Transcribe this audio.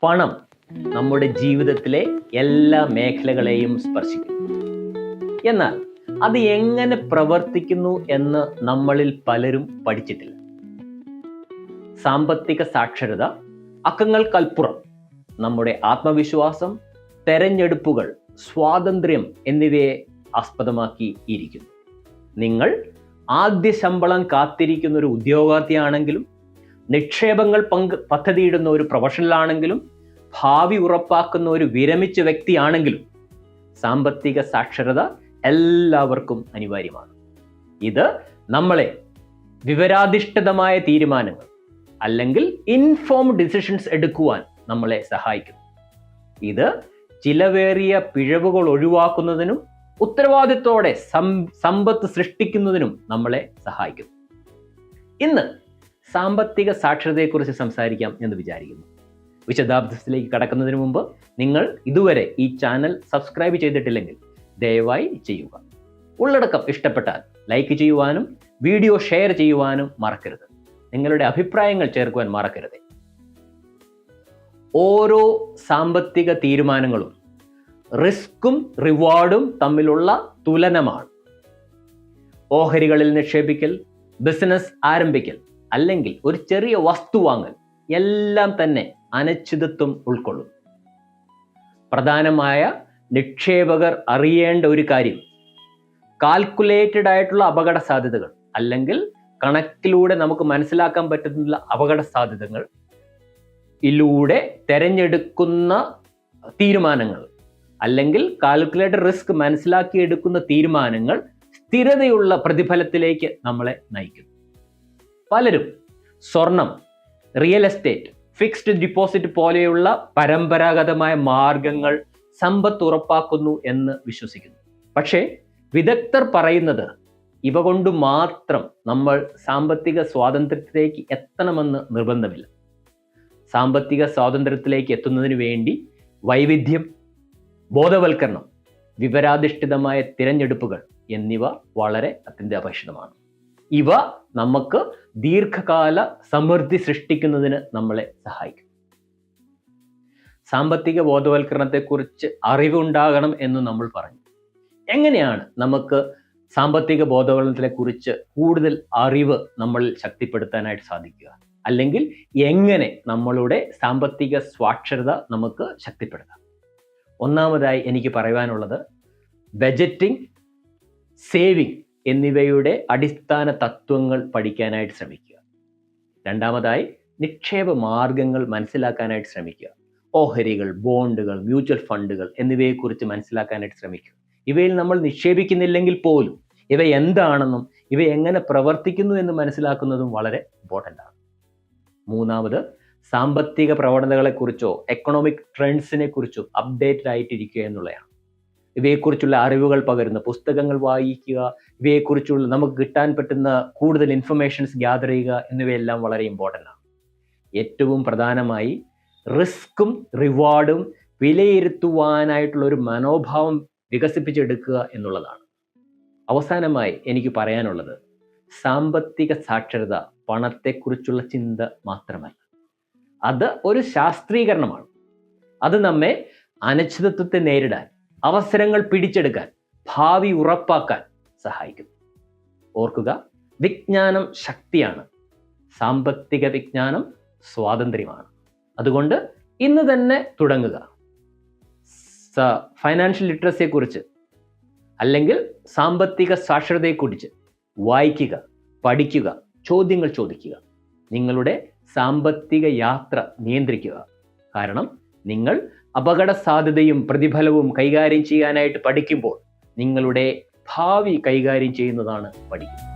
പണം നമ്മുടെ ജീവിതത്തിലെ എല്ലാ മേഖലകളെയും സ്പർശിക്കുന്നു. എന്നാൽ അത് എങ്ങനെ പ്രവർത്തിക്കുന്നു എന്ന് നമ്മളിൽ പലരും പഠിച്ചിട്ടില്ല. സാമ്പത്തിക സാക്ഷരത അക്കങ്ങൾക്കൽപ്പുറം നമ്മുടെ ആത്മവിശ്വാസം, തെരഞ്ഞെടുപ്പുകൾ, സ്വാതന്ത്ര്യം എന്നിവയെ ആസ്പദമാക്കി ഇരിക്കുന്നു. നിങ്ങൾ ആദ്യ ശമ്പളം കാത്തിരിക്കുന്ന ഒരു ഉദ്യോഗാർത്ഥിയാണെങ്കിലും, നിക്ഷേപങ്ങൾ പദ്ധതിയിടുന്ന ഒരു പ്രൊഫഷണലാണെങ്കിലും, ഭാവി ഉറപ്പാക്കുന്ന ഒരു വിരമിച്ച വ്യക്തിയാണെങ്കിലും സാമ്പത്തിക സാക്ഷരത എല്ലാവർക്കും അനിവാര്യമാണ്. ഇത് നമ്മളെ വിവരാധിഷ്ഠിതമായ തീരുമാനങ്ങൾ അല്ലെങ്കിൽ ഇൻഫോംഡ് ഡിസിഷൻസ് എടുക്കുവാൻ നമ്മളെ സഹായിക്കുന്നു. ഇത് ചിലവേറിയ പിഴവുകൾ ഒഴിവാക്കുന്നതിനും ഉത്തരവാദിത്തോടെ സമ്പത്ത് സൃഷ്ടിക്കുന്നതിനും നമ്മളെ സഹായിക്കുന്നു. ഇന്ന് സാമ്പത്തിക സാക്ഷരതയെക്കുറിച്ച് സംസാരിക്കാം എന്ന് വിചാരിക്കുന്നു. വിശദാംശത്തിലേക്ക് കടക്കുന്നതിന് മുമ്പ് നിങ്ങൾ ഇതുവരെ ഈ ചാനൽ സബ്സ്ക്രൈബ് ചെയ്തിട്ടില്ലെങ്കിൽ ദയവായി ചെയ്യുക. ഉള്ളടക്കം ഇഷ്ടപ്പെട്ടാൽ ലൈക്ക് ചെയ്യുവാനും വീഡിയോ ഷെയർ ചെയ്യുവാനും മറക്കരുത്. നിങ്ങളുടെ അഭിപ്രായങ്ങൾ ചേർക്കുവാൻ മറക്കരുത്. ഓരോ സാമ്പത്തിക തീരുമാനങ്ങളും റിസ്ക്കും റിവാർഡും തമ്മിലുള്ള തുലനമാണ്. ഓഹരികളിൽ നിക്ഷേപിക്കൽ, ബിസിനസ് ആരംഭിക്കൽ അല്ലെങ്കിൽ ഒരു ചെറിയ വസ്തു വാങ്ങൽ എല്ലാം തന്നെ അനിശ്ചിതത്വം ഉൾക്കൊള്ളും. പ്രധാനമായ നിക്ഷേപകർ അറിയേണ്ട ഒരു കാര്യം, കാൽക്കുലേറ്റഡ് ആയിട്ടുള്ള അപകട സാധ്യതകൾ അല്ലെങ്കിൽ കണക്കിലൂടെ നമുക്ക് മനസ്സിലാക്കാൻ പറ്റുന്ന അപകട സാധ്യതകൾ ഇതിലൂടെ തിരഞ്ഞെടുക്കുന്ന തീരുമാനങ്ങൾ അല്ലെങ്കിൽ കാൽക്കുലേറ്റഡ് റിസ്ക് മനസ്സിലാക്കിയെടുക്കുന്ന തീരുമാനങ്ങൾ സ്ഥിരതയുള്ള പ്രതിഫലത്തിലേക്ക് നമ്മളെ നയിക്കും. പലരും സ്വർണം, റിയൽ എസ്റ്റേറ്റ്, ഫിക്സ്ഡ് ഡിപ്പോസിറ്റ് പോലെയുള്ള പരമ്പരാഗതമായ മാർഗങ്ങൾ സമ്പത്ത് ഉറപ്പാക്കുന്നു എന്ന് വിശ്വസിക്കുന്നു. പക്ഷേ വിദഗ്ധർ പറയുന്നത് ഇവ കൊണ്ട് മാത്രം നമ്മൾ സാമ്പത്തിക സ്വാതന്ത്ര്യത്തിലേക്ക് എത്തണമെന്ന് നിർബന്ധമില്ല. സാമ്പത്തിക സ്വാതന്ത്ര്യത്തിലേക്ക് എത്തുന്നതിന് വേണ്ടി വൈവിധ്യം, ബോധവൽക്കരണം, വിവരാധിഷ്ഠിതമായ തിരഞ്ഞെടുപ്പുകൾ എന്നിവ വളരെ അത്യന്താപേക്ഷിതമാണ്. ഇവ നമുക്ക് ദീർഘകാല സമൃദ്ധി സൃഷ്ടിക്കുന്നതിന് നമ്മളെ സഹായിക്കും. സാമ്പത്തിക ബോധവൽക്കരണത്തെക്കുറിച്ച് അറിവുണ്ടാകണം എന്ന് നമ്മൾ പറഞ്ഞു. എങ്ങനെയാണ് നമുക്ക് സാമ്പത്തിക ബോധവൽക്കരണത്തെക്കുറിച്ച് കൂടുതൽ അറിവ് നമ്മളിൽ ശക്തിപ്പെടുത്താനായിട്ട് സാധിക്കുക? അല്ലെങ്കിൽ എങ്ങനെ നമ്മളുടെ സാമ്പത്തിക സാക്ഷരത നമുക്ക് ശക്തിപ്പെടുത്താം? ഒന്നാമതായി എനിക്ക് പറയുവാനുള്ളത് ബജറ്റിംഗ്, സേവിങ് എന്നിവയുടെ അടിസ്ഥാന തത്വങ്ങൾ പഠിക്കാനായിട്ട് ശ്രമിക്കുക. രണ്ടാമതായി നിക്ഷേപ മാർഗങ്ങൾ മനസ്സിലാക്കാനായിട്ട് ശ്രമിക്കുക. ഓഹരികൾ, ബോണ്ടുകൾ, മ്യൂച്വൽ ഫണ്ടുകൾ എന്നിവയെക്കുറിച്ച് മനസ്സിലാക്കാനായിട്ട് ശ്രമിക്കുക. ഇവയിൽ നമ്മൾ നിക്ഷേപിക്കുന്നില്ലെങ്കിൽ പോലും ഇവ എന്താണെന്നും ഇവ എങ്ങനെ പ്രവർത്തിക്കുന്നു എന്ന് മനസ്സിലാക്കുന്നതും വളരെ ഇമ്പോർട്ടൻ്റ് ആണ്. മൂന്നാമത് സാമ്പത്തിക പ്രവണതകളെക്കുറിച്ചോ എക്കണോമിക് ട്രെൻഡ്സിനെ കുറിച്ചോ അപ്ഡേറ്റഡ് ആയിട്ടിരിക്കുക എന്നുള്ളതാണ്. ഇവയെക്കുറിച്ചുള്ള അറിവുകൾ പകരുന്ന പുസ്തകങ്ങൾ വായിക്കുക, ഇവയെക്കുറിച്ചുള്ള നമുക്ക് കിട്ടാൻ പറ്റുന്ന കൂടുതൽ ഇൻഫർമേഷൻസ് ഗ്യാദർ ചെയ്യുക എന്നിവയെല്ലാം വളരെ ഇമ്പോർട്ടൻ്റ് ആണ്. ഏറ്റവും പ്രധാനമായി റിസ്ക്കും റിവാർഡും വിലയിരുത്തുവാനായിട്ടുള്ള ഒരു മനോഭാവം വികസിപ്പിച്ചെടുക്കുക എന്നുള്ളതാണ്. അവസാനമായി എനിക്ക് പറയാനുള്ളത് സാമ്പത്തിക സാക്ഷരത പണത്തെക്കുറിച്ചുള്ള ചിന്ത മാത്രമല്ല, അത് ഒരു ശാസ്ത്രീകരണമാണ്. അത് നമ്മെ അനിശ്ചിതത്വത്തെ നേരിടാൻ, അവസരങ്ങൾ പിടിച്ചെടുക്കാൻ, ഭാവി ഉറപ്പാക്കാൻ സഹായിക്കുന്നു. ഓർക്കുക, വിജ്ഞാനം ശക്തിയാണ്, സാമ്പത്തിക വിജ്ഞാനം സ്വാതന്ത്ര്യമാണ്. അതുകൊണ്ട് ഇന്ന് തന്നെ തുടങ്ങുക. ഫൈനാൻഷ്യൽ ലിറ്ററസിയെക്കുറിച്ച് അല്ലെങ്കിൽ സാമ്പത്തിക സാക്ഷരതയെക്കുറിച്ച് വായിക്കുക, പഠിക്കുക, ചോദ്യങ്ങൾ ചോദിക്കുക. നിങ്ങളുടെ സാമ്പത്തിക യാത്ര നിയന്ത്രിക്കുക. കാരണം നിങ്ങൾ അപകട സാധ്യതയും പ്രതിഫലവും കൈകാര്യം ചെയ്യാനായിട്ട് പഠിക്കുമ്പോൾ നിങ്ങളുടെ ഭാവി കൈകാര്യം ചെയ്യുന്നതാണ് പഠിക്കുന്നത്.